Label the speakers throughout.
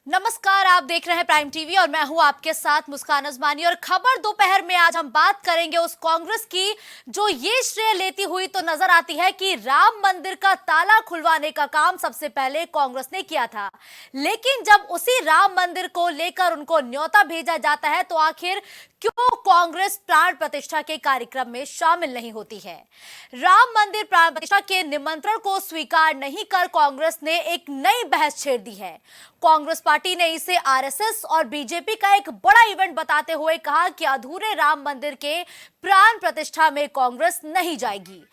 Speaker 1: नमस्कार, आप देख रहे हैं प्राइम टीवी और मैं हूं आपके साथ मुस्कान अजमानी। और खबर दोपहर में आज हम बात करेंगे उस कांग्रेस की जो ये श्रेय लेती हुई तो नजर आती है कि राम मंदिर का ताला खुलवाने का काम सबसे पहले कांग्रेस ने किया था, लेकिन जब उसी राम मंदिर को लेकर उनको न्योता भेजा जाता है तो आखिर क्यों कांग्रेस प्राण प्रतिष्ठा के कार्यक्रम में शामिल नहीं होती है। राम मंदिर प्राण प्रतिष्ठा के निमंत्रण को स्वीकार नहीं कर कांग्रेस ने एक नई बहस छेड़ दी है। कांग्रेस पार्टी ने इसे आरएसएस और बीजेपी का एक बड़ा इवेंट बताते हुए कहा कि अधूरे राम मंदिर के प्राण प्रतिष्ठा में कांग्रेस नहीं जाएगी।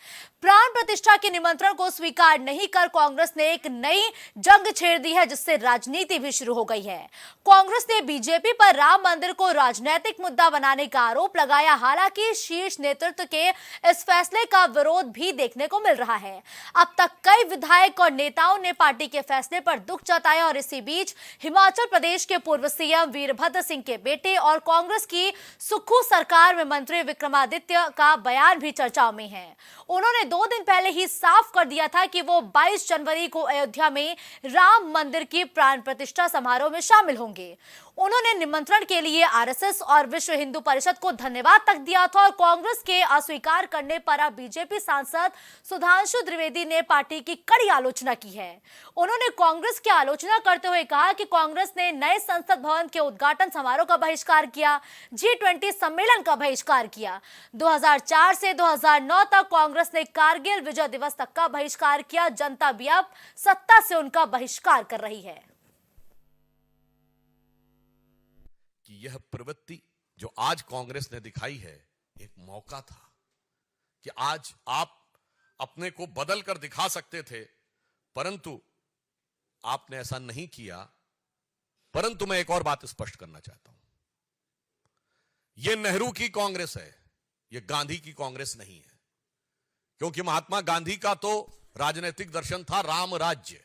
Speaker 1: प्राण प्रतिष्ठा के निमंत्रण को स्वीकार नहीं कर कांग्रेस ने एक नई जंग छेड़ दी है, जिससे राजनीति भी शुरू हो गई है। कांग्रेस ने बीजेपी पर राम मंदिर को राजनीतिक मुद्दा बनाने का आरोप लगाया। हालांकि शीर्ष नेतृत्व के इस फैसले का विरोध भी देखने को मिल रहा है। अब तक कई विधायक और नेताओं ने पार्टी के फैसले पर दुख जताया और इसी बीच हिमाचल प्रदेश के पूर्व सीएम वीरभद्र सिंह के बेटे और कांग्रेस की सुक्खू सरकार में मंत्री विक्रमादित्य का बयान भी चर्चाओं में है। उन्होंने 2 दिन पहले ही साफ कर दिया था कि वो 22 जनवरी को अयोध्या में राम मंदिर की प्राण प्रतिष्ठा समारोह में शामिल होंगे। उन्होंने निमंत्रण के लिए आरएसएस और विश्व हिंदू परिषद को धन्यवाद तक दिया था और कांग्रेस के अस्वीकार करने पर अब बीजेपी सांसद सुधांशु त्रिवेदी ने पार्टी की कड़ी आलोचना की है। उन्होंने कांग्रेस की आलोचना करते हुए कहा कि कांग्रेस ने नए संसद भवन के उद्घाटन समारोह का बहिष्कार किया, G20 सम्मेलन का बहिष्कार किया। 2004 से 2009 तक कांग्रेस ने कारगिल विजय दिवस तक का बहिष्कार किया। जनता भी अब सत्ता से उनका बहिष्कार कर रही है।
Speaker 2: कि यह प्रवृत्ति जो आज कांग्रेस ने दिखाई है एक मौका था कि आज आप अपने को बदल कर दिखा सकते थे, परंतु आपने ऐसा नहीं किया। परंतु मैं एक और बात स्पष्ट करना चाहता हूं, यह नेहरू की कांग्रेस है, यह गांधी की कांग्रेस नहीं है। क्योंकि महात्मा गांधी का तो राजनीतिक दर्शन था राम राज्य।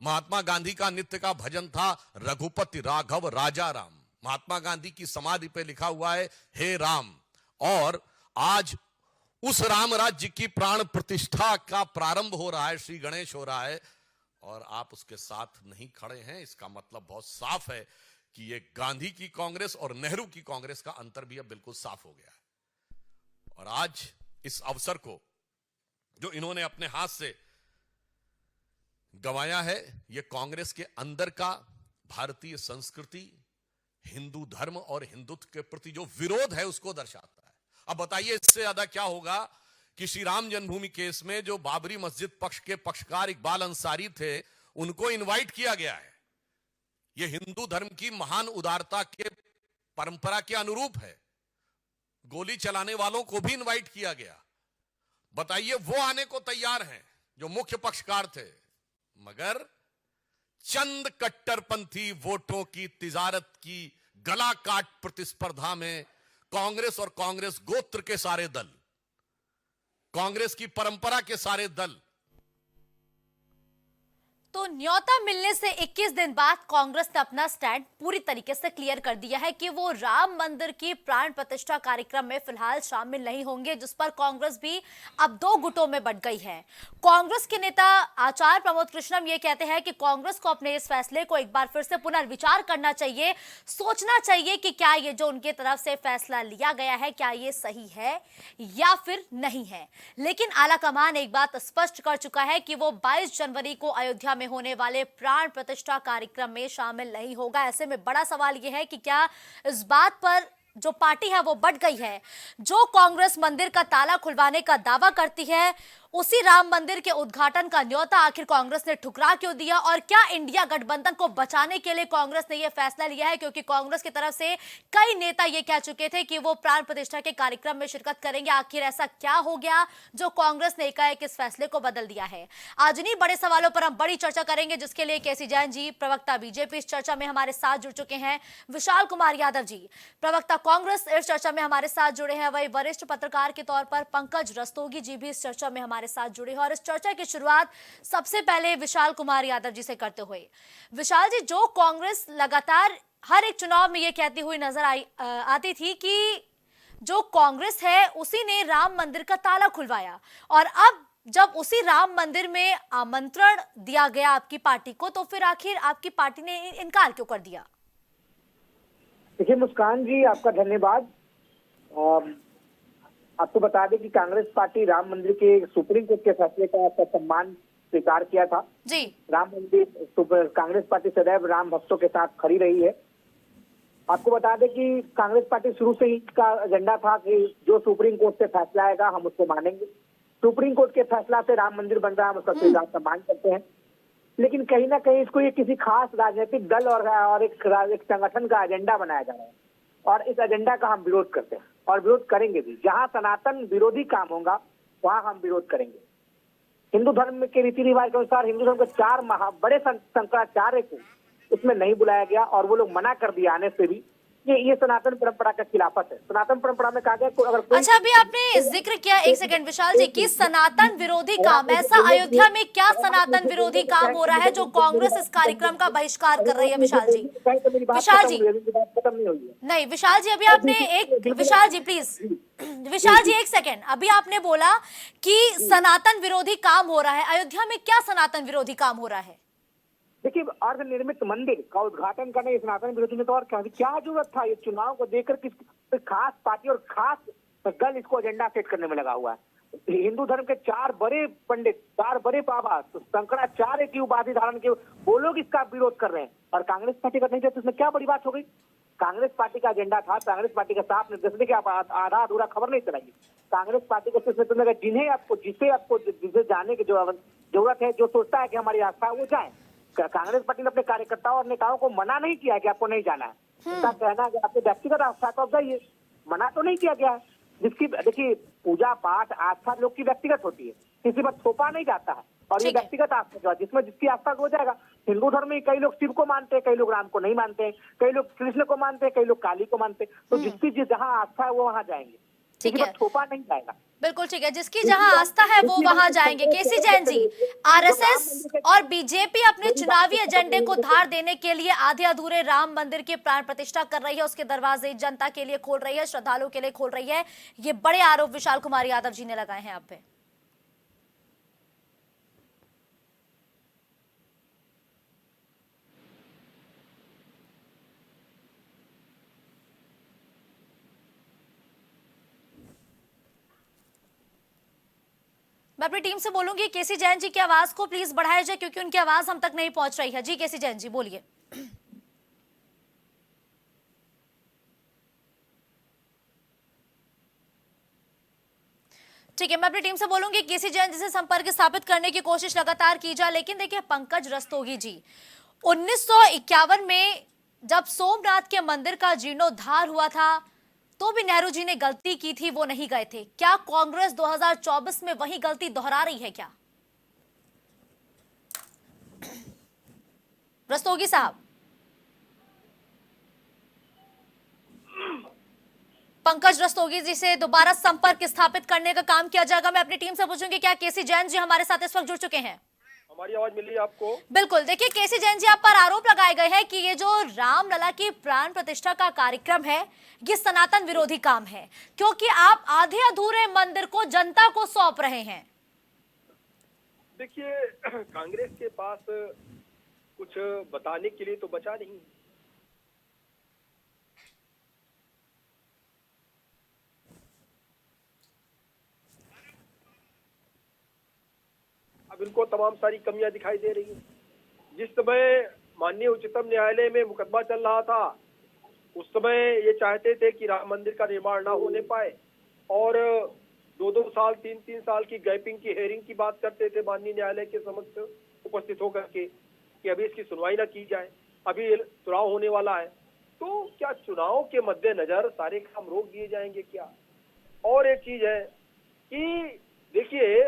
Speaker 2: महात्मा गांधी का नित्य का भजन था रघुपति राघव राजा राम। महात्मा गांधी की समाधि पे लिखा हुआ है हे राम। और आज उस राम राज्य की प्राण प्रतिष्ठा का प्रारंभ हो रहा है, श्री गणेश हो रहा है, और आप उसके साथ नहीं खड़े हैं। इसका मतलब बहुत साफ है कि ये गांधी की कांग्रेस और नेहरू की कांग्रेस का अंतर भी अब बिल्कुल साफ हो गया है। और आज इस अवसर को जो इन्होंने अपने हाथ से गंवाया है, यह कांग्रेस के अंदर का भारतीय संस्कृति, हिंदू धर्म और हिंदुत्व के प्रति जो विरोध है उसको दर्शाता है। अब बताइए इससे ज्यादा क्या होगा कि श्री राम जन्मभूमि केस में जो बाबरी मस्जिद पक्ष के पक्षकार इकबाल अंसारी थे, उनको इनवाइट किया गया है। यह हिंदू धर्म की महान उदारता के परंपरा के अनुरूप है। गोली चलाने वालों को भी इनवाइट किया गया। बताइए वो आने को तैयार हैं जो मुख्य पक्षकार थे, मगर चंद कट्टरपंथी वोटों की तिजारत की गला काट प्रतिस्पर्धा में कांग्रेस और कांग्रेस गोत्र के सारे दल, कांग्रेस की परंपरा के सारे दल।
Speaker 1: तो न्योता मिलने से 21 दिन बाद कांग्रेस ने अपना स्टैंड पूरी तरीके से क्लियर कर दिया है कि वो राम मंदिर की प्राण प्रतिष्ठा कार्यक्रम में फिलहाल शामिल नहीं होंगे, जिस पर कांग्रेस भी अब 2 गुटों में बंट गई है। कांग्रेस के नेता आचार्य प्रमोद कृष्णम ये कहते हैं कि कांग्रेस को अपने इस फैसले को एक बार फिर से पुनर्विचार करना चाहिए, सोचना चाहिए कि क्या ये जो उनके तरफ से फैसला लिया गया है क्या ये सही है या फिर नहीं है। लेकिन आलाकमान एक बात स्पष्ट कर चुका है कि वो 22 जनवरी को अयोध्या में होने वाले प्राण प्रतिष्ठा कार्यक्रम में शामिल नहीं होगा। ऐसे में बड़ा सवाल यह है कि क्या इस बात पर जो पार्टी है वो बट गई है। जो कांग्रेस मंदिर का ताला खुलवाने का दावा करती है, उसी राम मंदिर के उद्घाटन का न्योता आखिर कांग्रेस ने ठुकरा क्यों दिया? और क्या इंडिया गठबंधन को बचाने के लिए कांग्रेस ने यह फैसला लिया है? क्योंकि कांग्रेस की तरफ से कई नेता ये कह चुके थे कि वो प्राण प्रतिष्ठा के कार्यक्रम में शिरकत करेंगे। आखिर ऐसा क्या हो गया जो कांग्रेस ने एकाएक इस फैसले को बदल दिया है? आज इन्हीं बड़े सवालों पर हम बड़ी चर्चा करेंगे, जिसके लिए केसी जैन जी, प्रवक्ता बीजेपी, इस चर्चा में हमारे साथ जुड़ चुके हैं। विशाल कुमार यादव जी, प्रवक्ता कांग्रेस, इस चर्चा में हमारे साथ जुड़े हैं। वही वरिष्ठ पत्रकार के तौर पर पंकज रस्तोगी जी भी इस चर्चा में हमारे साथ जुड़े हैं। और इस चर्चा की शुरुआत सबसे पहले विशाल कुमार यादव जी से करते हुए। विशाल जी, जो कांग्रेस लगातार हर एक चुनाव में यह कहती हुई नजर आती थी कि जो कांग्रेस है उसी ने राम मंदिर का ताला खुलवाया, और अब जब उसी राम मंदिर में आमंत्रण दिया गया आपकी पार्टी को, तो फिर आखिर आपकी पार्टी ने इनकार क्यों कर दिया?
Speaker 3: देखिए मुस्कान जी, आपका धन्यवाद। आपको बता दें कि कांग्रेस पार्टी राम मंदिर के सुप्रीम कोर्ट के फैसले का सम्मान स्वीकार किया था
Speaker 1: जी।
Speaker 3: राम मंदिर, कांग्रेस पार्टी सदैव राम भक्तों के साथ खड़ी रही है। आपको बता दें कि कांग्रेस पार्टी शुरू से ही का एजेंडा था कि जो सुप्रीम कोर्ट से फैसला आएगा हम उसको मानेंगे। सुप्रीम कोर्ट के फैसला से राम मंदिर बन रहा है, हम उसका स्वीकार सम्मान करते हैं। लेकिन कहीं ना कहीं इसको ये किसी खास राजनीतिक दल और एक संगठन का एजेंडा बनाया जा रहा है, और इस एजेंडा का हम विरोध करते हैं और विरोध करेंगे भी। जहां सनातन विरोधी काम होगा वहां हम विरोध करेंगे। हिंदू धर्म के रीति रिवाज के अनुसार हिंदू धर्म के 4 बड़े शंकराचार्य को उसमें नहीं बुलाया गया, और वो लोग मना कर दिया आने से भी। ये सनातन परंपरा का खिलाफत है। सनातन परंपरा में कहा गया अगर कोई...
Speaker 1: अच्छा, अभी आपने जिक्र किया, एक सेकंड विशाल जी, कि सनातन विरोधी काम, ऐसा अयोध्या में क्या सनातन विरोधी काम हो रहा है जो कांग्रेस इस कार्यक्रम का बहिष्कार कर रही है? विशाल जी, विशाल जी,
Speaker 3: खत्म नहीं हुई है।
Speaker 1: नहीं विशाल जी, अभी आपने विशाल जी प्लीज, विशाल जी एक सेकंड, अभी आपने बोला कि सनातन विरोधी काम हो रहा है। अयोध्या में क्या सनातन विरोधी काम हो रहा है?
Speaker 3: देखिए, अर्ध निर्मित मंदिर का उद्घाटन करने सनातन विरोधी में तो और क्या जरूरत था? ये चुनाव को देखकर किस खास पार्टी और खास दल इसको एजेंडा सेट करने में लगा हुआ है। हिंदू धर्म के 4 बड़े पंडित, 4 बड़े बाबा, तो शंकराचार्य की उपाधि धारण के वो लोग इसका विरोध कर रहे हैं, और कांग्रेस पार्टी का नहीं थे, तो इसमें क्या बड़ी बात हो गई? कांग्रेस पार्टी का एजेंडा था, कांग्रेस पार्टी का साफ निर्देश देखिए, आप आधा अधूरा खबर नहीं चलाइए। कांग्रेस पार्टी को जिसे जाने की जरूरत है, जो सोचता है कि हमारी आस्था है वो जाए। कांग्रेस पार्टी ने अपने कार्यकर्ताओं और नेताओं को मना नहीं किया कि आपको नहीं जाना है। उसका कहना है आपके व्यक्तिगत आस्था तो आप जाइए, मना तो नहीं किया गया है। जिसकी देखिए पूजा पाठ आस्था लोग की व्यक्तिगत होती है, किसी पर थोपा नहीं जाता है, और ये व्यक्तिगत आस्था जो है जिसमें जिसकी आस्था हो जाएगा। हिंदू धर्म में कई लोग शिव को मानते हैं, कई लोग राम को नहीं मानते हैं, कई लोग कृष्ण को मानते हैं, कई लोग काली को मानते हैं। तो जिसकी जहाँ आस्था है वो वहां जाएंगे, किसी पर थोपा नहीं जाएगा।
Speaker 1: बिल्कुल ठीक है, जिसकी जहां आस्था है वो वहां जाएंगे। केसी जैन जी, आरएसएस और बीजेपी अपने चुनावी एजेंडे को धार देने के लिए आधे अधूरे राम मंदिर की प्राण प्रतिष्ठा कर रही है, उसके दरवाजे जनता के लिए खोल रही है, श्रद्धालुओं के लिए खोल रही है। ये बड़े आरोप विशाल कुमार यादव जी ने लगाए हैं आप पे। मैं अपनी टीम से बोलूंगी केसी जैन जी की आवाज को प्लीज बढ़ाया जाए, क्योंकि उनकी आवाज हम तक नहीं पहुंच रही है। जी केसी जैन जी बोलिए। ठीक है, मैं अपनी टीम से बोलूंगी केसी जैन जी से संपर्क स्थापित करने की कोशिश लगातार की जाए। लेकिन देखिए पंकज रस्तोगी जी, 1951 में जब सोमनाथ के मंदिर का जीर्णोद्धार हुआ था तो भी नेहरू जी ने गलती की थी, वो नहीं गए थे। क्या कांग्रेस 2024 में वही गलती दोहरा रही है क्या? रस्तोगी साहब, पंकज रस्तोगी जी से दोबारा संपर्क स्थापित करने का काम किया जाएगा। मैं अपनी टीम से पूछूंगी क्या केसी जैन जी हमारे साथ इस वक्त जुड़ चुके हैं?
Speaker 4: हमारी आवाज मिली आपको?
Speaker 1: बिल्कुल। देखिए केसी जैन जी, आप पर आरोप लगाए गए हैं कि ये जो रामलला की प्राण प्रतिष्ठा का कार्यक्रम है ये सनातन विरोधी काम है, क्योंकि आप आधे अधूरे मंदिर को जनता को सौंप रहे हैं।
Speaker 4: देखिए कांग्रेस के पास कुछ बताने के लिए तो बचा नहीं। अब इनको तमाम सारी कमियां दिखाई दे रही हैं। जिस समय माननीय उच्चतम न्यायालय में मुकदमा चल रहा था उस समय ये चाहते थे कि राम मंदिर का निर्माण ना होने पाए, और 2-2 साल 3-3 साल की गैपिंग की हेयरिंग की बात करते थे माननीय न्यायालय के समक्ष उपस्थित होकर के कि अभी इसकी सुनवाई ना की जाए, अभी चुनाव होने वाला है। तो क्या चुनाव के मद्देनजर सारे काम रोक दिए जाएंगे क्या? और एक चीज है कि देखिए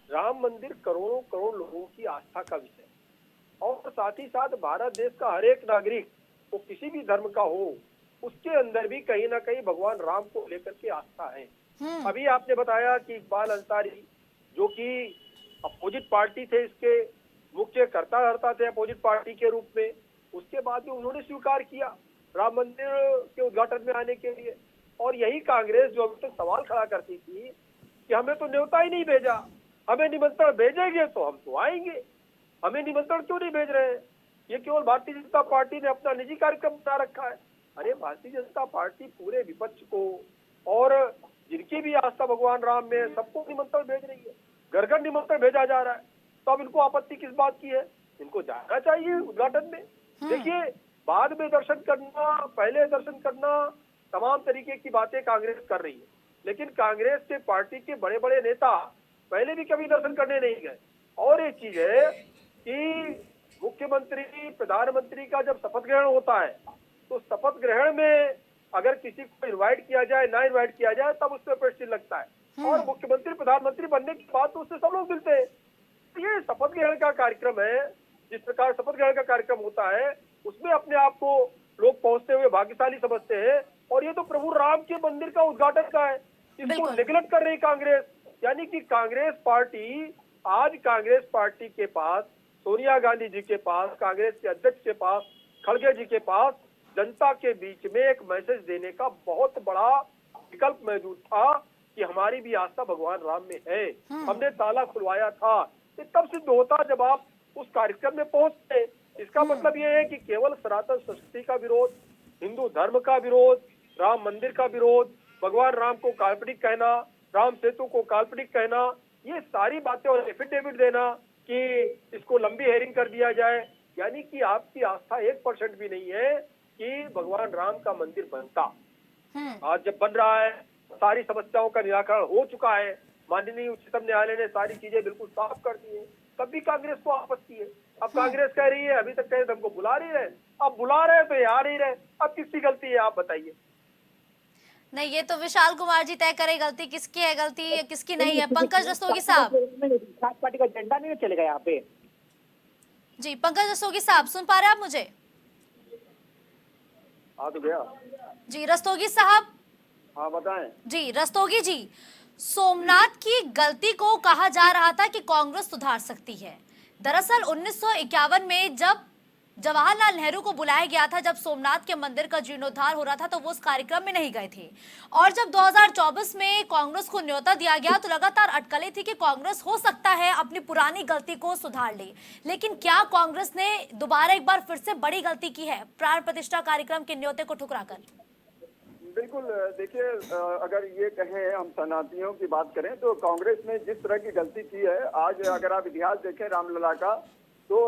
Speaker 4: राम मंदिर करोड़ों करोड़ लोगों की आस्था का विषय, और साथ ही साथ भारत देश का हर एक नागरिक वो किसी भी धर्म का हो उसके अंदर भी कहीं ना कहीं भगवान राम को लेकर के आस्था है। अभी आपने बताया कि इकबाल अंसारी जो कि अपोजिट पार्टी थे, इसके मुख्य कर्ता थे अपोजिट पार्टी के रूप में, उसके बाद भी उन्होंने स्वीकार किया राम मंदिर के उद्घाटन में आने के लिए। और यही कांग्रेस जो अभी तक सवाल खड़ा करती थी कि हमें तो न्योता ही नहीं भेजा, हमें निमंत्रण भेजेंगे तो हम तो आएंगे, हमें निमंत्रण क्यों नहीं भेज रहे हैं? ये केवल भारतीय जनता पार्टी ने अपना निजी कार्यक्रम बना रखा है। अरे भारतीय जनता पार्टी पूरे विपक्ष को और जिनकी भी आस्था भगवान राम में, सबको निमंत्रण भेज रही है, घर घर निमंत्रण भेजा जा रहा है। तो अब इनको आपत्ति किस बात की है? इनको जाना चाहिए उद्घाटन में। देखिए, बाद में दर्शन करना, पहले दर्शन करना, तमाम तरीके की बातें कांग्रेस कर रही है, लेकिन कांग्रेस के पार्टी के बड़े बड़े नेता पहले भी कभी दर्शन करने नहीं गए। और एक चीज है कि मुख्यमंत्री, प्रधानमंत्री का जब शपथ ग्रहण होता है तो शपथ ग्रहण में अगर किसी को इनवाइट किया जाए, ना इनवाइट किया जाए, तब उसमें प्रश्न लगता है। और मुख्यमंत्री, प्रधानमंत्री बनने के बाद तो उससे सब लोग मिलते हैं। तो ये शपथ ग्रहण का कार्यक्रम है, जिस प्रकार शपथ ग्रहण का कार्यक्रम होता है उसमें अपने आप को लोग पहुंचते हुए भाग्यशाली समझते हैं। और ये तो प्रभु राम के मंदिर का उद्घाटन का है, इसको नेग्लेक्ट कर रही कांग्रेस। यानी कि कांग्रेस पार्टी, आज कांग्रेस पार्टी के पास, सोनिया गांधी जी के पास, कांग्रेस के अध्यक्ष के पास, खड़गे जी के पास जनता के बीच में एक मैसेज देने का बहुत बड़ा विकल्प मौजूद था कि हमारी भी आस्था भगवान राम में है, हमने ताला खुलवाया था। ये तब सिद्ध होता जब आप उस कार्यक्रम में पहुंचते। इसका मतलब ये है कि केवल सनातन संस्कृति का विरोध, हिंदू धर्म का विरोध, राम मंदिर का विरोध, भगवान राम को काल्पनिक कहना, राम सेतु को काल्पनिक कहना, ये सारी बातें और एफिडेविट देना कि इसको लंबी हेयरिंग कर दिया जाए, यानी कि आपकी आस्था 1% भी नहीं है कि भगवान राम का मंदिर बनता। आज जब बन रहा है, सारी समस्याओं का निराकरण हो चुका है, माननीय उच्चतम न्यायालय ने सारी चीजें बिल्कुल साफ कर दी है, तब भी कांग्रेस को आपत्ति है। अब कांग्रेस कह रही है, अभी तक कहे हमको बुला नहीं रहे, अब बुला रहे तो ये आ नहीं रहे। अब किसकी गलती है आप बताइए?
Speaker 1: नहीं, ये तो विशाल कुमार जी तय करे गलती किसकी है, गलती किसकी नहीं है। पंकज रस्तोगी साहब,
Speaker 3: खास पार्टी का झंडा नहीं चलेगा यहाँ पे।
Speaker 1: जी पंकज रस्तोगी साहब, सुन पा रहे हैं आप मुझे?
Speaker 4: आ तो गया
Speaker 1: जी रस्तोगी साहब।
Speaker 4: हाँ बताएं।
Speaker 1: जी रस्तोगी जी, सोमनाथ की गलती को कहा जा रहा था कि कांग्रेस सुधार सकती है। दरअसल 1951 में जब जवाहरलाल नेहरू को बुलाया गया था, जब सोमनाथ के मंदिर का जीर्णोद्धार हो रहा था, तो वो उस कार्यक्रम में नहीं गए थे। और जब 2024 में कांग्रेस को न्योता दिया गया तो लगातार अटकलें थी कि कांग्रेस हो सकता है अपनी पुरानी गलती को सुधार ले। लेकिन क्या कांग्रेस ने दोबारा एक बार फिर से बड़ी गलती की है प्राण प्रतिष्ठा कार्यक्रम के न्योते को ठुकराकर?
Speaker 5: बिल्कुल, देखिए, अगर ये कहें हम सनातनियों की बात करें तो कांग्रेस ने जिस तरह की गलती की है, आज अगर आप इतिहास देखें रामलला का, तो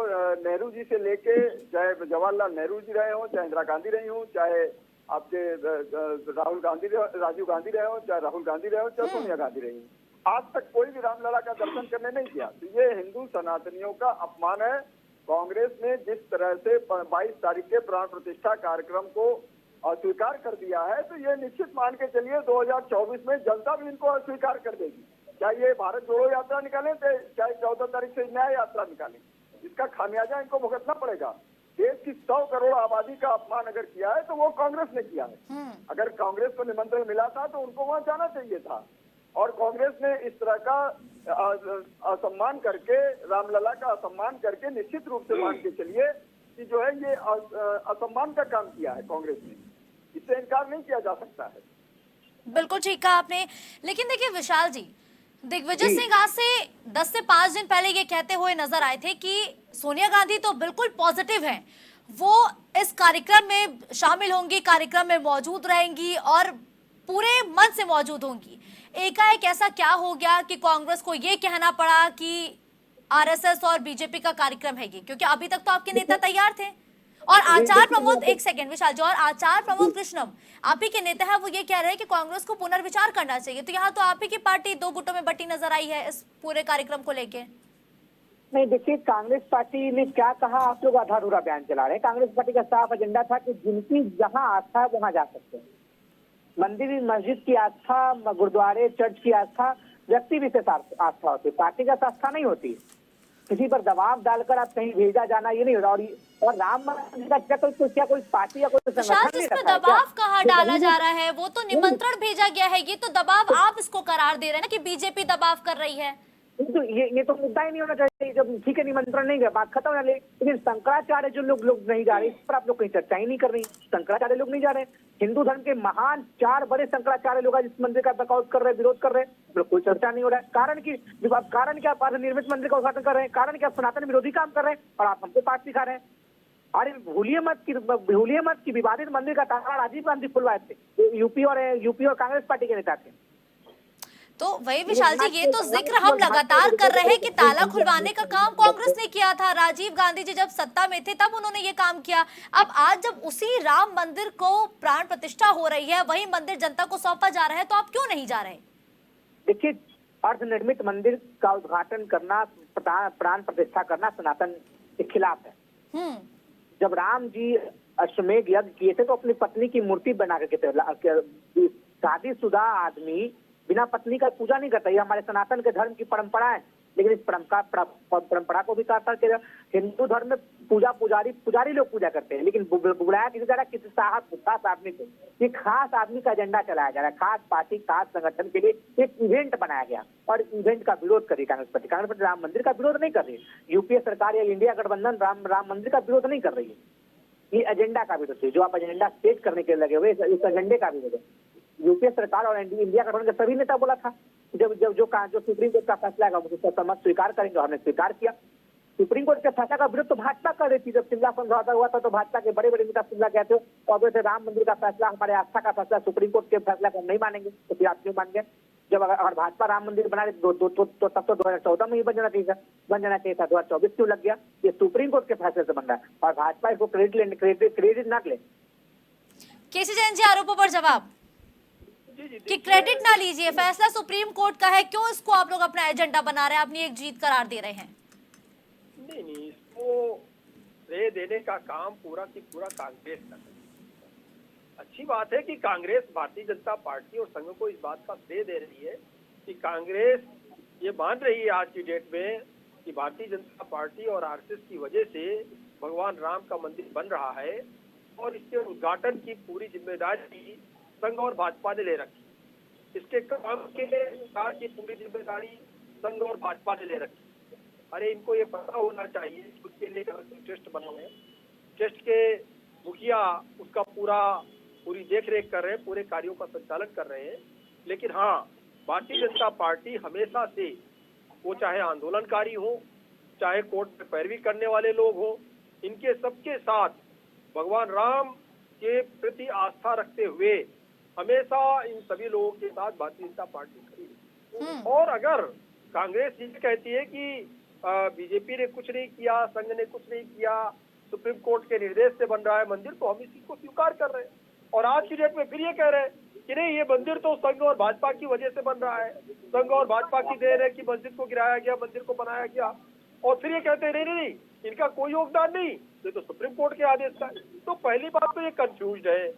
Speaker 5: नेहरू जी से लेके चाहे जवाहरलाल नेहरू जी रहे हो, चाहे इंदिरा गांधी रही हो, चाहे आपके राजीव गांधी रहे हो, चाहे राहुल गांधी रहे हो, चाहे सोनिया गांधी रही हो, आज तक कोई भी रामलला का दर्शन करने नहीं किया। तो ये हिंदू सनातनियों का अपमान है। कांग्रेस ने जिस तरह से 22 तारीख के प्राण प्रतिष्ठा कार्यक्रम को अस्वीकार कर दिया है, तो ये निश्चित मान के चलिए 2024 में जनता भी इनको अस्वीकार कर देगी। चाहे ये भारत जोड़ो यात्रा निकालें, चाहे 14 तारीख से न्याय यात्रा निकालें, इसका खामियाजा इनको भुगतना पड़ेगा। देश की 100 करोड़ आबादी का अपमान अगर किया है तो वो कांग्रेस ने किया है। अगर कांग्रेस को निमंत्रण मिला था तो उनको वहां जाना चाहिए था। और कांग्रेस ने इस तरह का असम्मान करके, रामलला का असम्मान करके, निश्चित रूप से मान के चलिए कि जो है ये असम्मान का काम किया है कांग्रेस ने, इससे इनकार नहीं किया जा सकता है।
Speaker 1: बिल्कुल ठीक कहा आपने। लेकिन देखिए विशाल जी, दिग्विजय सिंह आज से 10 से 5 दिन पहले ये कहते हुए नजर आए थे कि सोनिया गांधी तो बिल्कुल पॉजिटिव हैं, वो इस कार्यक्रम में शामिल होंगी, कार्यक्रम में मौजूद रहेंगी और पूरे मन से मौजूद होंगी। एकाएक ऐसा क्या हो गया कि कांग्रेस को ये कहना पड़ा कि आरएसएस और बीजेपी का कार्यक्रम है ये? क्योंकि अभी तक तो आपके नेता तैयार थे। और आचार प्रमोद, एक सेकंड विशाल जी, और आचार प्रमोद कृष्णम आप ही के नेता है, वो ये कह रहे हैं कि कांग्रेस को पुनर्विचार करना चाहिए। तो यहाँ तो आप ही की पार्टी 2 गुटों में बटी नजर आई है इस पूरे कार्यक्रम को लेके।
Speaker 3: नहीं, देखिए कांग्रेस पार्टी ने क्या कहा, आप लोग आधा अधूरा बयान चला रहे हैं। कांग्रेस पार्टी का साफ एजेंडा था कि जिनकी जहां आस्था है वहां जा सकते हैं। मंदिर मस्जिद की आस्था, गुरुद्वारे चर्च की आस्था व्यक्ति विशेष आस्था होती है, पार्टी का आस्था नहीं होती। किसी पर दबाव डालकर आप कहीं भेजा जाना ये नहीं होता। और राम मंदिर का क्या कोई पार्टी या कोई संगठन नहीं रखा है?
Speaker 1: दबाव कहाँ डाला जा रहा है? वो तो निमंत्रण भेजा गया है, ये तो दबाव आप इसको करार दे रहे हैं ना कि बीजेपी दबाव कर रही है।
Speaker 3: तो ये तो मुद्दा ही नहीं होना चाहिए। जब ठीक है निमंत्रण नहीं गया, बात खत्म है। लेकिन शंकराचार्य जो लोग नहीं जा रहे, इस पर आप लोग कहीं चर्चा ही नहीं कर रही। शंकराचार्य लोग नहीं जा रहे, हिंदू धर्म के महान 4 बड़े शंकराचार्य लोग आज इस मंदिर का बैकआउट कर रहे हैं, विरोध कर रहे हैं, कोई चर्चा नहीं हो रहा है। कारण क्या? आप निर्मित मंदिर का उद्घाटन कर रहे हैं, कारण क्या? सनातन विरोधी काम कर रहे हैं और आप हमको पाठ सिखा रहे हैं। अरे भूलिए मत कि विवादित मंदिर का ताला राजीव गांधी खुलवाए थे, यूपी और कांग्रेस पार्टी के नेता थे।
Speaker 1: तो वही विशाल जी, ये तो जिक्र हम लगातार कर रहे हैं कि ताला खुलवाने का काम कांग्रेस ने किया था। राजीव गांधी जी जब सत्ता में थे तब उन्होंने ये काम किया। अब आज जब उसी राम मंदिर को प्राण प्रतिष्ठा हो रही है, वही मंदिर जनता को सौंपा जा रहा है, तो आप क्यों नहीं जा रहे?
Speaker 3: देखिए, अर्धनिर्मित मंदिर का उद्घाटन करना, प्राण प्रतिष्ठा करना सनातन के खिलाफ है। जब राम जी अश्वमेध यज्ञ किए थे तो अपनी पत्नी की मूर्ति बना करके, शादीशुदा आदमी बिना पत्नी का पूजा नहीं करता। ये हमारे सनातन के धर्म की परंपरा है। लेकिन इस परंपरा को भी काटा के हिंदू धर्म में पुजारी लोग पूजा करते हैं, लेकिन बुलाया किसी तरह किसी खास आदमी को। ये खास आदमी का एजेंडा चलाया जा रहा है, खास पार्टी खास संगठन के लिए एक इवेंट बनाया गया और इवेंट का विरोध करी कांग्रेस पार्टी राम मंदिर का विरोध नहीं कर रही है। यूपीए सरकार या इंडिया गठबंधन राम मंदिर का विरोध नहीं कर रही है। ये एजेंडा का विरोध है, जो आप एजेंडा सेट करने के लिए लगे हुए, इस एजेंडे का विरोध है। यूपीए सरकार और इंडिया गठबंधन के सभी नेता बोला था जब जो सुप्रीम कोर्ट का फैसला है उसका समझ स्वीकार करेंगे, हमने स्वीकार किया। सुप्रीम कोर्ट के फैसला का विरोध तो भाजपा कर रही थी। जब शिमला समझौता हुआ था तो भाजपा के बड़े नेता शिमला कहते हो और वैसे राम मंदिर का फैसला हमारे आस्था का फैसला, सुप्रीम कोर्ट के फैसला को हम नहीं मानेंगे, तो फिर आप क्यों मान गए? जब अगर भाजपा राम मंदिर बना रही तो तब तो 2014 में ही बन जाना चाहिए था। 2024 क्यों लग गया? ये सुप्रीम कोर्ट के फैसले से बन रहा है और भाजपा इसको क्रेडिट ना ले।
Speaker 1: केसी जैन जी, आरोपों पर जवाब कि क्रेडिट ना लीजिए, फैसला सुप्रीम कोर्ट का है, क्यों इसको आप लोग अपना एजेंडा बना रहे हैं, अपनी एक जीत करार दे रहे हैं?
Speaker 4: नहीं, इसको श्रेय देने का काम पूरा की पूरा कांग्रेस कर रही है। अच्छी बात है कि कांग्रेस भारतीय जनता पार्टी और संघ को इस बात का श्रेय दे रही है कि कांग्रेस ये मान रही है आज की डेट में कि भारतीय जनता पार्टी और आरएसएस की वजह से भगवान राम का मंदिर बन रहा है और इसके उद्घाटन की पूरी जिम्मेदारी संघ और भाजपा ने ले रखी। इसके काम के कार्य की पूरी जिम्मेदारी संघ और भाजपा ने ले रखी। अरे इनको ये पता होना चाहिए, उसके लिए ट्रस्ट बना है, ट्रस्ट के मुखिया उसका पूरी देख रेख कर रहे हैं, पूरे कार्यों का संचालन कर रहे हैं। लेकिन हाँ, भारतीय जनता पार्टी हमेशा से, वो चाहे आंदोलनकारी हो, चाहे कोर्ट में पैरवी करने वाले लोग हो, इनके सबके साथ भगवान राम के प्रति आस्था रखते हुए हमेशा इन सभी लोगों के साथ भारतीय जनता पार्टी खड़ी है। और अगर कांग्रेस ये कहती है कि बीजेपी ने कुछ नहीं किया, संघ ने कुछ नहीं किया, सुप्रीम कोर्ट के निर्देश से बन रहा है मंदिर, तो हम इसी को स्वीकार कर रहे हैं। और आज की डेट में फिर ये कह रहे हैं कि नहीं, ये मंदिर तो संघ और भाजपा की वजह से बन रहा है, संघ और भाजपा की देन है कि मस्जिद को गिराया गया, मंदिर को बनाया गया। और फिर ये कहते हैं नहीं, इनका कोई योगदान नहीं, ये तो सुप्रीम कोर्ट के आदेश का है। तो पहली बात तो ये कंफ्यूज है,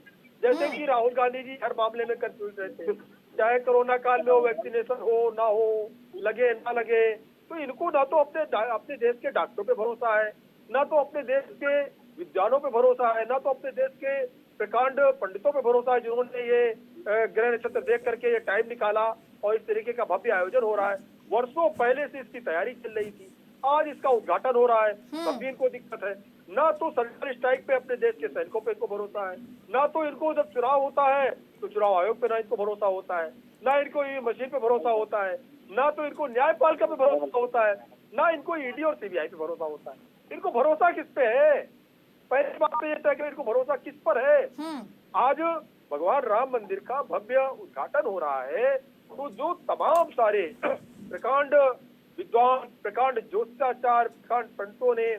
Speaker 4: जैसे कि राहुल गांधी जी हर मामले में कंफ्यूज रहते हैं, चाहे कोरोना काल में हो, वैक्सीनेशन हो ना हो, लगे ना लगे, तो इनको ना तो अपने देश के डॉक्टरों पे भरोसा है, ना तो अपने देश के विद्वानों पे भरोसा है, ना तो अपने देश के प्रकांड पंडितों पे भरोसा है जिन्होंने ये ग्रह नक्षत्र देख करके ये टाइम निकाला और इस तरीके का भव्य आयोजन हो रहा है। वर्षों पहले से इसकी तैयारी चल रही थी, आज इसका उद्घाटन हो रहा है, तब भी इनको दिक्कत है। ना तो सर्जिकल स्ट्राइक पे अपने देश के सैनिकों पे इनको भरोसा है, ना तो इनको जब चुनाव होता है तो चुनाव आयोग पे ना इनको भरोसा होता है, ना इनको ये मशीन पे भरोसा होता है, ना तो इनको न्यायपालिका पे भरोसा होता है, ना इनको ईडी और सीबीआई पे भरोसा होता है। इनको भरोसा किस पे है? पहली बात तो ये तय करें, इनको भरोसा किस पर है? आज भगवान राम मंदिर का भव्य उद्घाटन हो रहा है, तो जो तमाम सारे प्रकांड विद्वान, प्रकांड ज्योतिषाचार्य, प्रकांड पंडितों ने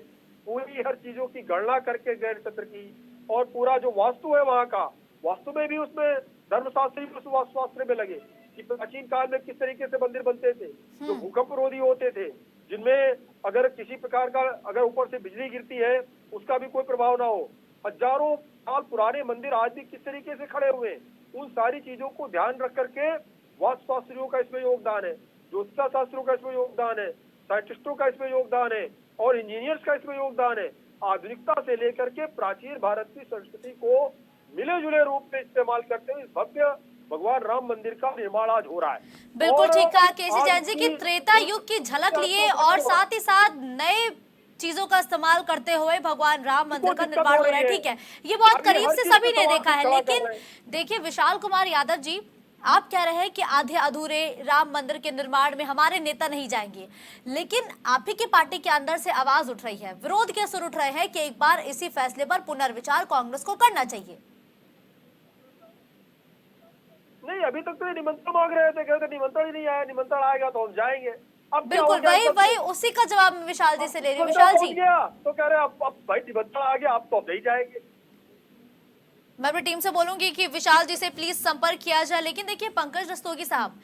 Speaker 4: पूरी हर चीजों की गणना करके ग्रह नक्षत्र की, और पूरा जो वास्तु है वहाँ का, वास्तु में भी उसमें धर्मशास्त्री वास्तुशास्त्र में लगे कि प्राचीन काल में किस तरीके से मंदिर बनते थे, जो भूकंप रोधी होते थे, जिनमें अगर किसी प्रकार का अगर ऊपर से बिजली गिरती है उसका भी कोई प्रभाव ना हो। हजारों साल पुराने मंदिर आज भी किस तरीके से खड़े हुए, उन सारी चीजों को ध्यान रख करके वास्तुशास्त्रियों का इसमें योगदान है, ज्योतिषा शास्त्रियों का इसमें योगदान है, साइंटिस्टों का इसमें योगदान है, और इंजीनियर्स का इसमें योगदान है। आधुनिकता से लेकर के प्राचीन भारत की संस्कृति को मिले जुले रूप में इस्तेमाल करते हुए इस भव्य भगवान राम मंदिर का निर्माण आज हो रहा है।
Speaker 1: बिल्कुल
Speaker 4: और
Speaker 1: ठीक कहा केसी
Speaker 4: आज
Speaker 1: जैन जी की
Speaker 4: की-
Speaker 1: त्रेता युग की झलक लिए और साथ ही साथ नए चीजों का इस्तेमाल करते हुए भगवान राम मंदिर का
Speaker 4: दिक्कत
Speaker 1: निर्माण
Speaker 4: हो
Speaker 1: हो रहा है।
Speaker 4: रही है।
Speaker 1: ठीक है, ये बहुत
Speaker 4: अभी
Speaker 1: करीब
Speaker 4: हर
Speaker 1: से
Speaker 4: चीज
Speaker 1: सभी
Speaker 4: पे
Speaker 1: ने
Speaker 4: सवाल
Speaker 1: देखा है,
Speaker 4: खड़ा कर
Speaker 1: लेकिन
Speaker 4: रहे हैं।
Speaker 1: देखिए विशाल कुमार यादव जी, आप कह रहे हैं कि आधे अधूरे राम मंदिर के निर्माण में हमारे नेता नहीं जाएंगे, लेकिन आप ही की पार्टी के अंदर से आवाज उठ रही है, विरोध के सुर उठ रहे हैं कि एक बार इसी फैसले पर पुनर्विचार कांग्रेस को करना चाहिए।
Speaker 4: नहीं, अभी तक तो ये निमंत्रण मांग रहे थे, कहते निमंत्रण ही नहीं आया, निमंत्रण आएगा तो हम जाएंगे। अब क्या हो
Speaker 1: बिल्कुल
Speaker 4: गया
Speaker 1: वही
Speaker 4: कल
Speaker 1: वही
Speaker 4: से?
Speaker 1: उसी का जवाब मैं विशाल जी से ले रही हूँ।
Speaker 4: बंदा
Speaker 1: विशाल
Speaker 4: पहुंच
Speaker 1: जी,
Speaker 4: गया तो कह रहे अब भाई निमंत्रण आ गया, अब तो अब नहीं जाएंगे।
Speaker 1: मैं अपनी टीम से बोलूंगी कि विशाल जी से प्लीज संपर्क किया जाए। लेकिन देखिए पंकज रस्तोगी साहब,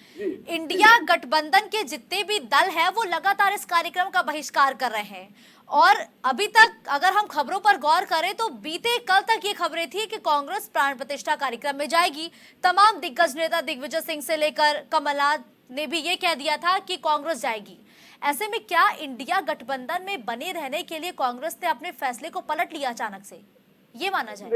Speaker 1: इंडिया गठबंधन के जितने भी दल हैं वो लगातार इस कार्यक्रम का बहिष्कार कर रहे हैं और अभी तक अगर हम खबरों पर गौर करें तो बीते कल तक ये खबरें थी कि कांग्रेस प्राण प्रतिष्ठा कार्यक्रम में जाएगी। तमाम दिग्गज नेता दिग्विजय सिंह से लेकर कमलनाथ ने भी ये कह दिया था कि कांग्रेस जाएगी। ऐसे में क्या इंडिया गठबंधन में बने रहने के लिए कांग्रेस ने अपने फैसले को पलट लिया अचानक से, ये माना जाए?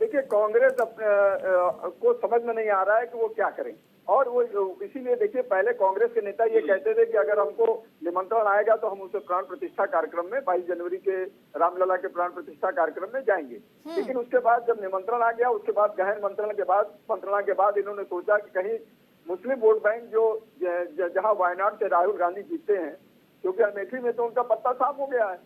Speaker 5: देखिए कांग्रेस को समझ में नहीं आ रहा है कि वो क्या करें। और वो इसीलिए देखिए पहले कांग्रेस के नेता ये कहते थे कि अगर हमको निमंत्रण आएगा तो हम उसे प्राण प्रतिष्ठा कार्यक्रम में 22 जनवरी के रामलला के प्राण प्रतिष्ठा कार्यक्रम में जाएंगे। लेकिन उसके बाद जब निमंत्रण आ गया, उसके बाद गहन मंत्रणा के बाद इन्होंने सोचा कि कहीं मुस्लिम वोट बैंक जो जहां वायनाड से राहुल गांधी जीतते हैं, क्योंकि अमेठी में तो उनका पत्ता साफ हो गया है,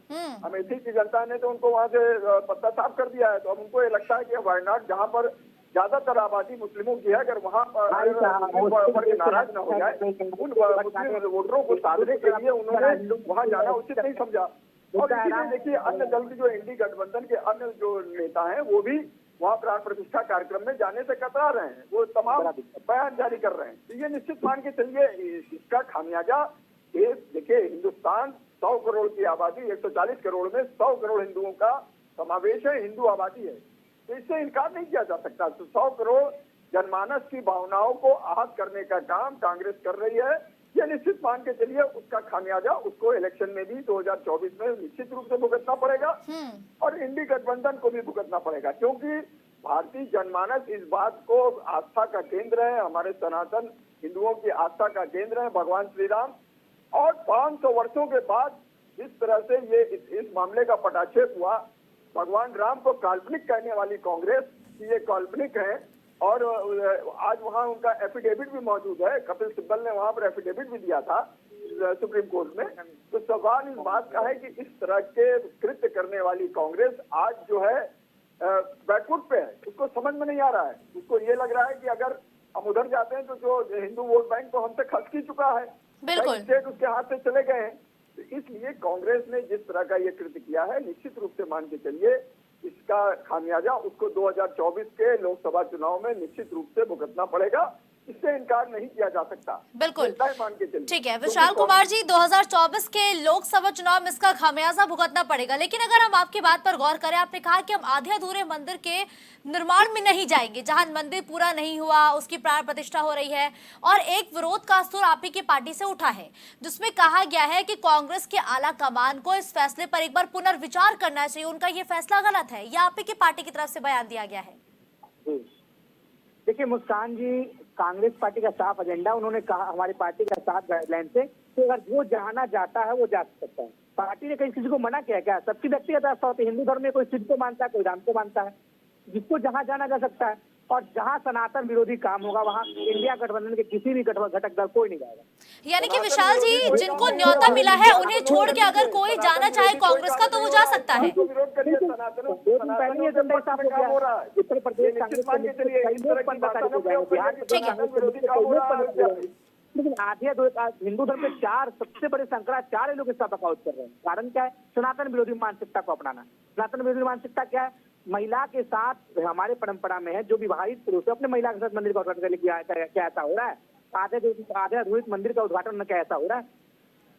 Speaker 5: अमेठी की जनता ने तो उनको वहां से पत्ता साफ कर दिया है, तो अब उनको ये लगता है कि वायनाड जहां पर ज्यादातर आबादी मुस्लिमों की है, अगर वहां पर नाराज न हो जाए, उन मुस्लिम वोटरों को साधने के लिए उन्होंने वहां जाना उचित नहीं समझा। और इसीलिए देखिए अन्य दल की जो इंडी गठबंधन के अन्य जो नेता हैं वो भी वहाँ प्राण प्रतिष्ठा कार्यक्रम में जाने से कतरा रहे हैं, वो तमाम बयान जारी कर रहे हैं। तो ये निश्चित मान के चलिए इसका खामियाजा देखिए हिंदुस्तान 100 करोड़ की आबादी, 140 करोड़ में 100 करोड़ हिंदुओं का समावेश है, हिंदू आबादी है, तो इससे इनकार नहीं किया जा सकता। तो 100 करोड़ जनमानस की भावनाओं को आहत करने का काम कांग्रेस कर रही है, ये निश्चित मान के चलिए उसका खामियाजा उसको इलेक्शन में भी 2024 में निश्चित रूप से भुगतना पड़ेगा और इंडी गठबंधन को भी भुगतना पड़ेगा, क्योंकि भारतीय जनमानस इस बात को आस्था का केंद्र है, हमारे सनातन हिंदुओं की आस्था का केंद्र है भगवान श्री राम। और 500 वर्षों के बाद जिस तरह से ये इस मामले का पटाक्षेप हुआ, भगवान राम को काल्पनिक कहने वाली कांग्रेस ये काल्पनिक है, और आज वहाँ उनका एफिडेविट भी मौजूद है, कपिल सिब्बल ने वहाँ पर एफिडेविट भी दिया था सुप्रीम कोर्ट में। तो सवाल इस बात का है कि इस तरह के कृत्य करने वाली कांग्रेस आज जो है बैकफुट पे है, उसको समझ में नहीं आ रहा है। उसको ये लग रहा है कि अगर हम उधर जाते हैं तो जो हिंदू वोट बैंक तो हमसे खसकी चुका है,
Speaker 1: बिल्कुल
Speaker 5: स्टेट उसके हाथ से चले गए हैं। तो इसलिए कांग्रेस ने जिस तरह का ये कृत्य किया है, निश्चित रूप से मान के चलिए इसका खामियाजा उसको 2024 के लोकसभा चुनाव में निश्चित रूप से भुगतना पड़ेगा, इससे इनकार नहीं किया जा सकता।
Speaker 1: बिल्कुल
Speaker 5: मान के चलिए।
Speaker 1: ठीक है विशाल कुमार जी, 2024 के लोकसभा चुनाव में इसका खामियाजा भुगतना पड़ेगा, लेकिन अगर हम आपकी बात पर गौर करें, आपने कहा कि हम आधे अधूरे मंदिर के निर्माण में नहीं जाएंगे, जहां मंदिर पूरा नहीं हुआ उसकी प्राण प्रतिष्ठा हो रही है, और एक विरोध का सुर आप ही की पार्टी से उठा है जिसमें कहा गया है कि कांग्रेस के आला कमान को इस फैसले पर एक बार पुनर्विचार करना चाहिए, उनका ये फैसला गलत है, या आप ही की पार्टी की तरफ से बयान दिया गया है?
Speaker 3: देखिए मुस्कान जी, कांग्रेस पार्टी का साफ एजेंडा, उन्होंने कहा हमारी पार्टी का साफ गाइडलाइन से कि अगर वो जाना जाता है वो जा सकता है। पार्टी ने कहीं किसी को मना किया क्या? सबकी व्यक्तिगत आस्था होती है, हिंदू धर्म में कोई सिद्ध को मानता है, कोई राम को मानता है, जिसको जहां जाना जा सकता है। और जहां सनातन विरोधी काम होगा वहां इंडिया गठबंधन के किसी भी घटक दल कोई नहीं जाएगा।
Speaker 1: यानी कि विशाल जी, जिनको न्योता मिला है उन्हें छोड़ के अगर कोई जाना चाहे कांग्रेस का तो वो जा सकता है।
Speaker 5: विरोध करिए,
Speaker 3: दो दिन पहले ये एजेंडा साफ हो गया, उत्तर प्रदेश कांग्रेस के लेकिन आधे हिंदू धर्म के 4 सबसे बड़े शंकराचार्य लोग इसका बकआउट कर रहे हैं। कारण क्या है? सनातन विरोधी मानसिकता को अपनाना। सनातन विरोधी मानसिकता क्या है? महिला के साथ हमारे परंपरा में है, जो विवाहित पुरुष है अपने महिला के साथ मंदिर का उद्घाटन करने क्या ऐसा हो रहा है? आधे अधूरे मंदिर का उद्घाटन क्या ऐसा हो रहा है?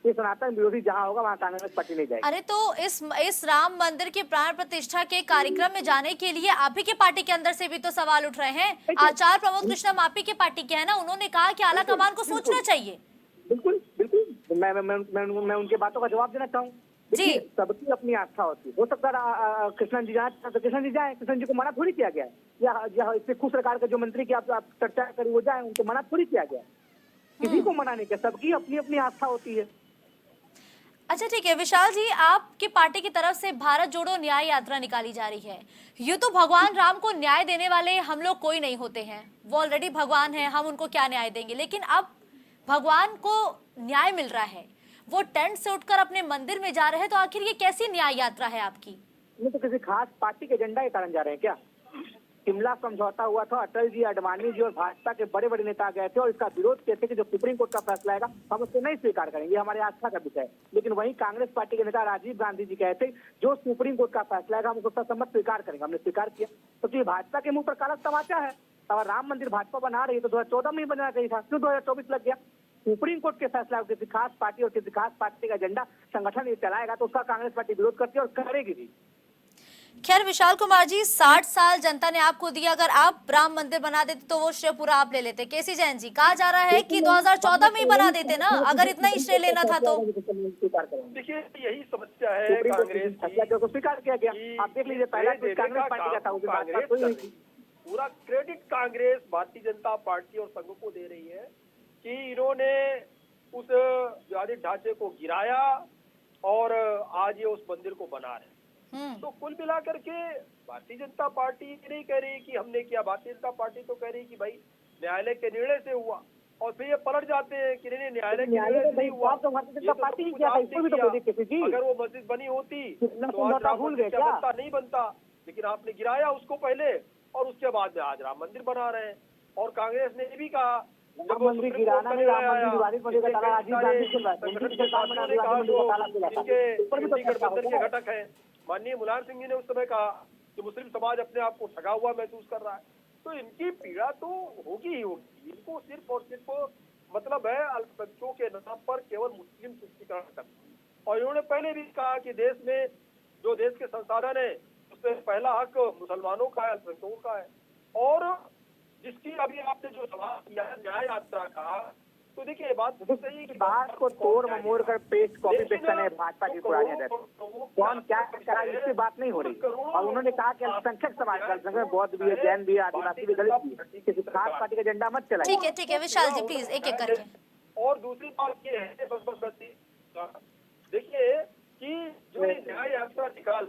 Speaker 3: ये सनातन विरोधी जहां होगा वहां कांग्रेस पार्टी नहीं जाएगी।
Speaker 1: अरे तो इस राम मंदिर के प्राण प्रतिष्ठा के कार्यक्रम में जाने के लिए आप ही के पार्टी के अंदर से भी तो सवाल उठ रहे हैं। आचार्य प्रमोद कृष्णम आप ही के पार्टी के है ना, उन्होंने कहा कि आला कमान को सोचना चाहिए।
Speaker 3: बिल्कुल बिल्कुल, मैं उनके बातों का जवाब देना चाहूँ। देखिए,
Speaker 1: जी।
Speaker 3: सबकी अपनी आस्था होती है। हो सकता है कृष्ण जी जाए तो कृष्ण जी जाए, कृष्ण जी को मना थोड़ी किया गया है। या सिक्खू सरकार के जो मंत्री की आप चर्चा करें वो जाए, उनको मना थोड़ी किया गया है। किसी को मना नहीं किया, सबकी अपनी अपनी आस्था होती है।
Speaker 1: अच्छा ठीक है विशाल जी, आपकी पार्टी की तरफ से भारत जोड़ो न्याय यात्रा निकाली जा रही है। यूं तो भगवान राम को न्याय देने वाले हम लोग कोई नहीं होते हैं, वो ऑलरेडी भगवान है, हम उनको क्या न्याय देंगे। लेकिन अब भगवान को न्याय मिल रहा है, वो टेंट से उठकर अपने मंदिर में जा रहे हैं, तो आखिर ये कैसी न्याय यात्रा है आपकी?
Speaker 3: ये तो किसी खास पार्टी के एजेंडा के कारण जा रहे हैं क्या? शिमला समझौता हुआ था, अटल जी, अडवाणी जी और भाजपा के बड़े बड़े नेता गए थे और इसका विरोध किए थे कि जो सुप्रीम कोर्ट का फैसला आएगा हम उसको नहीं स्वीकार करेंगे, हमारे आस्था का विषय है। लेकिन वहीं कांग्रेस पार्टी के नेता राजीव गांधी जी कहे थे जो सुप्रीम कोर्ट का फैसला आएगा हम उसको सम्मत स्वीकार करेंगे। हमने स्वीकार किया। तो ये भाजपा के मुंह पर काला तमाचा है। अगर राम मंदिर भाजपा बना रही है तो 2014 में ही बनना चाहिए था, क्यों 2024 लग गया? सुप्रीम कोर्ट के फैसला किसी खास पार्टी और किसी खास पार्टी का एजेंडा संगठन ये चलाएगा तो उसका कांग्रेस पार्टी विरोध करती है और करेगी भी।
Speaker 1: खैर विशाल कुमार जी, 60 साल जनता ने आपको दिया, अगर आप राम मंदिर बना देते तो वो श्रेय पूरा आप ले लेते। केसी जैन जी, कहा जा रहा है कि 2014 में ही बना देते ना, अगर इतना ही श्रेय लेना था तो।
Speaker 4: देखिए, यही समस्या है कांग्रेस की,
Speaker 3: को स्वीकार किया गया। आप देख लीजिए, पहला ट्वीट कांग्रेस पार्टी का था, उसके बाद बात कोई नहीं थी।
Speaker 4: पूरा क्रेडिट कांग्रेस भारतीय जनता पार्टी और संघ को दे रही है कि इन्होंने उस बुनियादी ढांचे को गिराया और आज ये उस मंदिर को बना रहे हैं। तो कुल मिलाकर के भारतीय जनता पार्टी नहीं कह रही कि हमने किया, भारतीय जनता पार्टी तो कह रही कि भाई न्यायालय के निर्णय से हुआ, और फिर ये पलट जाते हैं कि नहीं न्यायालय के निर्णय से नहीं हुआ, अगर वो मस्जिद बनी होती तो आज राम मंदिर क्या बनता, नहीं बनता। लेकिन आपने गिराया उसको पहले और उसके बाद में आज राम मंदिर बना रहे हैं। और कांग्रेस ने भी कहा
Speaker 3: राम मंदिर गिराना नहीं, राम मंदिर विवादित मंदिर का ताला राजीव गांधी चल रहा है, उनकी सरकार में राजीव मंदिर का ताला खुला था।
Speaker 4: जिनके गठबंधन के घटक हैं, माननीय मुलायम सिंह जी ने उस समय कहा कि मुस्लिम समाज अपने आप को ठगा हुआ महसूस कर रहा है। तो इनकी पीड़ा तो होगी ही होगी। इनको सिर्फ और सिर्फ मतलब है अल्पसंख्यकों के नाम पर केवल मुस्लिम तुष्टीकरण करना। और इन्होंने पहले भी कहा कि देश में जो देश के संसाधन है उसमें पहला हक मुसलमानों का है, अल्पसंख्यकों का है। और जिसकी अभी आपने जो सवाल किया है न्याय यात्रा का, तो देखिए बात सही है कि
Speaker 3: बात को तोड़ ममोड़ कर पेस्ट कॉपी पेस्ट करने भाजपा की पुरानी आदत। कौन क्या करा इसकी बात नहीं हो रही। और उन्होंने कहा कि अल्पसंख्यक समाज, अल्पसंख्यक बौद्ध भी है, जैन भी है, आदिवासी भी, दलित भी है, किसी खास पार्टी का एजेंडा मत चलाइए।
Speaker 1: ठीक है विशाल जी, प्लीज एक एक करके।
Speaker 4: और दूसरी बात ये है देखिए कि जो न्याय यात्रा निकाल,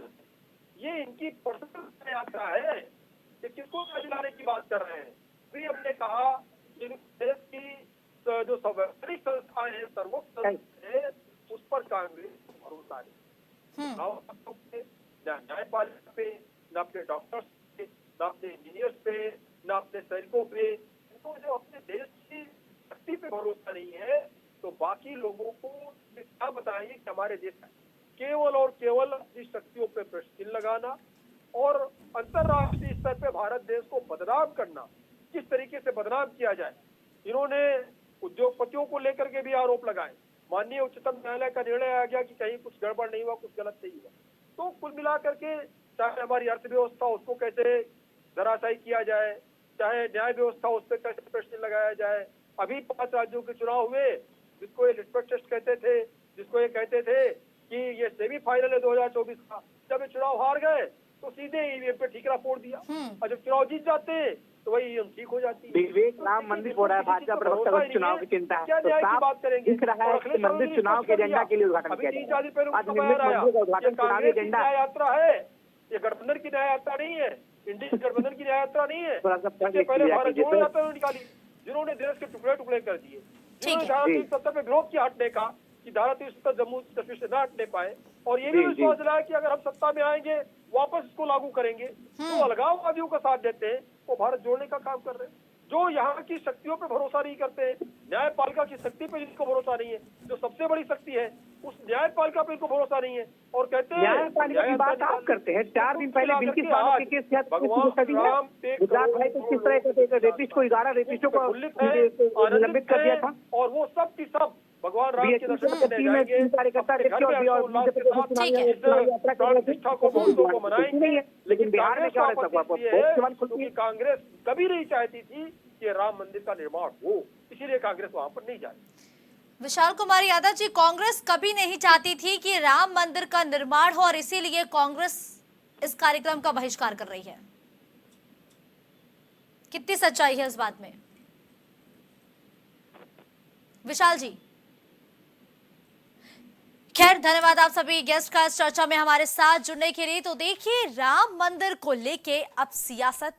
Speaker 4: ये इनकी पर्सनल यात्रा है, ये किसको दिलाने की बात कर रहे हैं। फिर हमने कहा कि देश की जो संवैधानिक संस्थाएं हैं, सर्वोच्च संस्थाएं हैं, उस पर कांग्रेस भरोसा नहीं। न्यायपालिका पे, न अपने डॉक्टर्स पे, न अपने इंजीनियर्स पे, न अपने सैनिकों पे, तो जो अपने देश की शक्ति पे भरोसा नहीं है तो बाकी लोगों को क्या बताइए कि हमारे देश केवल और केवल अपनी शक्तियों पे प्रश्न चिन्ह लगाना और अंतर्राष्ट्रीय स्तर पे भारत देश को बदनाम करना, किस तरीके से बदनाम किया जाए। इन्होंने उद्योगपतियों को लेकर के भी आरोप लगाए। माननीय उच्चतम न्यायालय का निर्णय आ गया कि कहीं कुछ गड़बड़ नहीं हुआ, कुछ गलत नहीं हुआ। तो कुल मिलाकर के चाहे हमारी अर्थव्यवस्था उसको कैसे धराशायी किया जाए, चाहे न्याय व्यवस्था उस पर कैसे प्रश्न लगाया जाए। अभी 5 राज्यों के चुनाव हुए, जिसको ये लिटमस टेस्ट कहते थे, जिसको ये कहते थे कि ये सेमीफाइनल है 2024 का, जब ये चुनाव हार गए तो सीधे ईवीएम पे ठीकरा फोड़ दिया। और जब चुनाव जीत जाते हैं तो वही ईवीएम ठीक हो जाती है।
Speaker 3: विवेक राम मंदिर हो रहा है, भाजपा प्रवक्ता को चुनाव की चिंता है, तो साफ दिख रहा है कि मंदिर चुनाव के एजेंडा के लिए उद्घाटन किया गया। आज निर्मित मंदिर का उद्घाटन चुनावी एजेंडा
Speaker 4: न्याय यात्रा है, ये गठबंधन की न्याय यात्रा नहीं है, इंडियन गठबंधन की न्याय यात्रा नहीं है। इससे पहले भारत जोड़ो यात्रा निकाली, जिन्होंने देश के टुकड़े टुकड़े कर दिए, जिन्होंने धारा 370 पे विरोध किया हटने का कि धारा 370 जम्मू कश्मीर से न हटने पाए, और ये भी विश्वास दिलाया कि अगर हम सत्ता में आएंगे वापस इसको लागू करेंगे। तो अलगाववादियों का साथ देते हैं, वो भारत जोड़ने का काम कर रहे हैं। जो यहाँ की शक्तियों पे भरोसा नहीं करते हैं, न्यायपालिका की शक्ति पे जिसको भरोसा नहीं है, जो सबसे बड़ी शक्ति है उस न्यायपालिका पे इनको भरोसा नहीं है, और कहते हैं
Speaker 3: न्यायपालिका की बात आप करते हैं। 4 दिन पहले बिल्किस बानो के केस किया गुजरात में किस तरह के रेपिस्ट को 11 रेपिस्टों को निलंबित कर दिया था,
Speaker 4: और वो सब की सब भगवान राम के दर्शन को मनाएंगे। लेकिन बिहार में क्या कांग्रेस कभी नहीं चाहती थी कि राम मंदिर का निर्माण हो, इसीलिए कांग्रेस वहां पर नहीं जाती।
Speaker 1: विशाल कुमार यादव जी, कांग्रेस कभी नहीं चाहती थी कि राम मंदिर का निर्माण हो और इसीलिए कांग्रेस इस कार्यक्रम का बहिष्कार कर रही है। कितनी सच्चाई है इस बात में, विशाल जी? खैर, धन्यवाद आप सभी गेस्ट का इस चर्चा में हमारे साथ जुड़ने के लिए। तो देखिए, राम मंदिर को लेके अब सियासत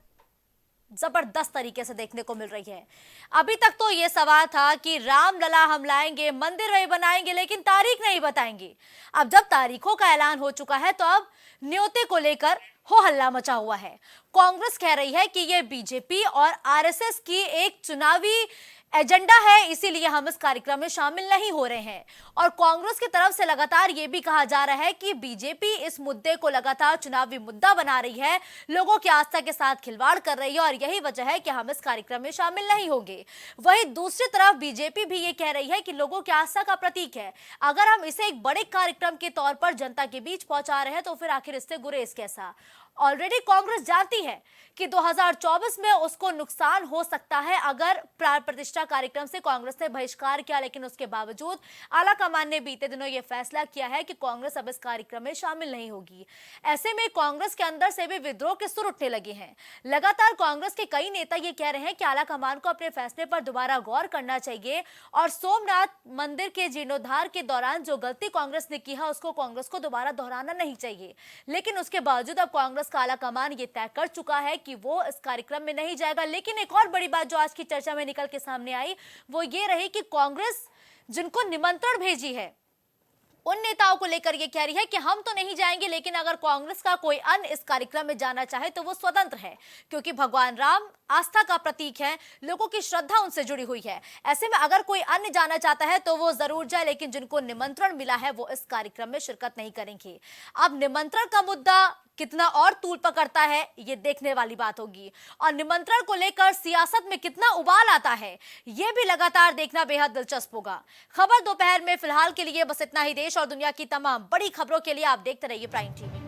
Speaker 1: जबरदस्त तरीके से देखने को मिल रही है। अभी तक तो ये सवाल था कि रामलला हम लाएंगे, मंदिर वही बनाएंगे, लेकिन तारीख नहीं बताएंगे। अब जब तारीखों का ऐलान हो चुका है तो अब न्योते को लेकर हो हल्ला मचा हुआ है। कांग्रेस कह रही है कि ये बीजेपी और आरएसएस की एक चुनावी एजेंडा है, इसीलिए हम इस कार्यक्रम में शामिल नहीं हो रहे हैं। और कांग्रेस की तरफ से लगातार यह भी कहा जा रहा है कि बीजेपी इस मुद्दे को लगातार चुनावी मुद्दा बना रही है, लोगों की आस्था के साथ खिलवाड़ कर रही है और यही वजह है कि हम इस कार्यक्रम में शामिल नहीं होंगे। वहीं दूसरी तरफ बीजेपी भी ये कह रही है कि लोगों की आस्था का प्रतीक है, अगर हम इसे एक बड़े कार्यक्रम के तौर पर जनता के बीच पहुंचा रहे हैं तो फिर आखिर इससे गुरेज कैसा। ऑलरेडी कांग्रेस जानती है कि 2024 में उसको नुकसान हो सकता है अगर प्राण प्रतिष्ठा कार्यक्रम से कांग्रेस ने बहिष्कार किया, लेकिन उसके बावजूद आलाकमान ने बीते दिनों यह फैसला किया है कि कांग्रेस अब इस कार्यक्रम में शामिल नहीं होगी। ऐसे में कांग्रेस के अंदर से भी विद्रोह के सुर उठने लगे हैं। लगातार कांग्रेस के कई नेता ये कह रहे हैं कि आलाकमान को अपने फैसले पर दोबारा गौर करना चाहिए और सोमनाथ मंदिर के जीर्णोद्धार के दौरान जो गलती कांग्रेस ने की है उसको कांग्रेस को दोबारा दोहराना नहीं चाहिए। लेकिन उसके बावजूद अब कांग्रेस का आलाकमान ये तय कर चुका है कि वो इस कार्यक्रम में नहीं जाएगा। लेकिन एक और बड़ी बात जो आज की चर्चा में निकल के सामने आई वो ये रही कि कांग्रेस जिनको निमंत्रण भेजी है उन नेताओं को लेकर यह कह रही है कि हम तो नहीं जाएंगे, लेकिन अगर कांग्रेस का कोई अन्य इस कार्यक्रम में जाना चाहे तो वो स्वतंत्र है, क्योंकि भगवान राम आस्था का प्रतीक है, लोगों की श्रद्धा उनसे जुड़ी हुई है। ऐसे में अगर कोई अन्य जाना चाहता है तो वो जरूर जाए, लेकिन जिनको निमंत्रण मिला है वो इस कार्यक्रम में शिरकत नहीं करेंगे। अब निमंत्रण का मुद्दा कितना और तूल पकड़ता है ये देखने वाली बात होगी और निमंत्रण को लेकर सियासत में कितना उबाल आता है ये भी लगातार देखना बेहद दिलचस्प होगा। खबर दोपहर में फिलहाल के लिए बस इतना ही। देश और दुनिया की तमाम बड़ी खबरों के लिए आप देखते रहिए प्राइम टीवी।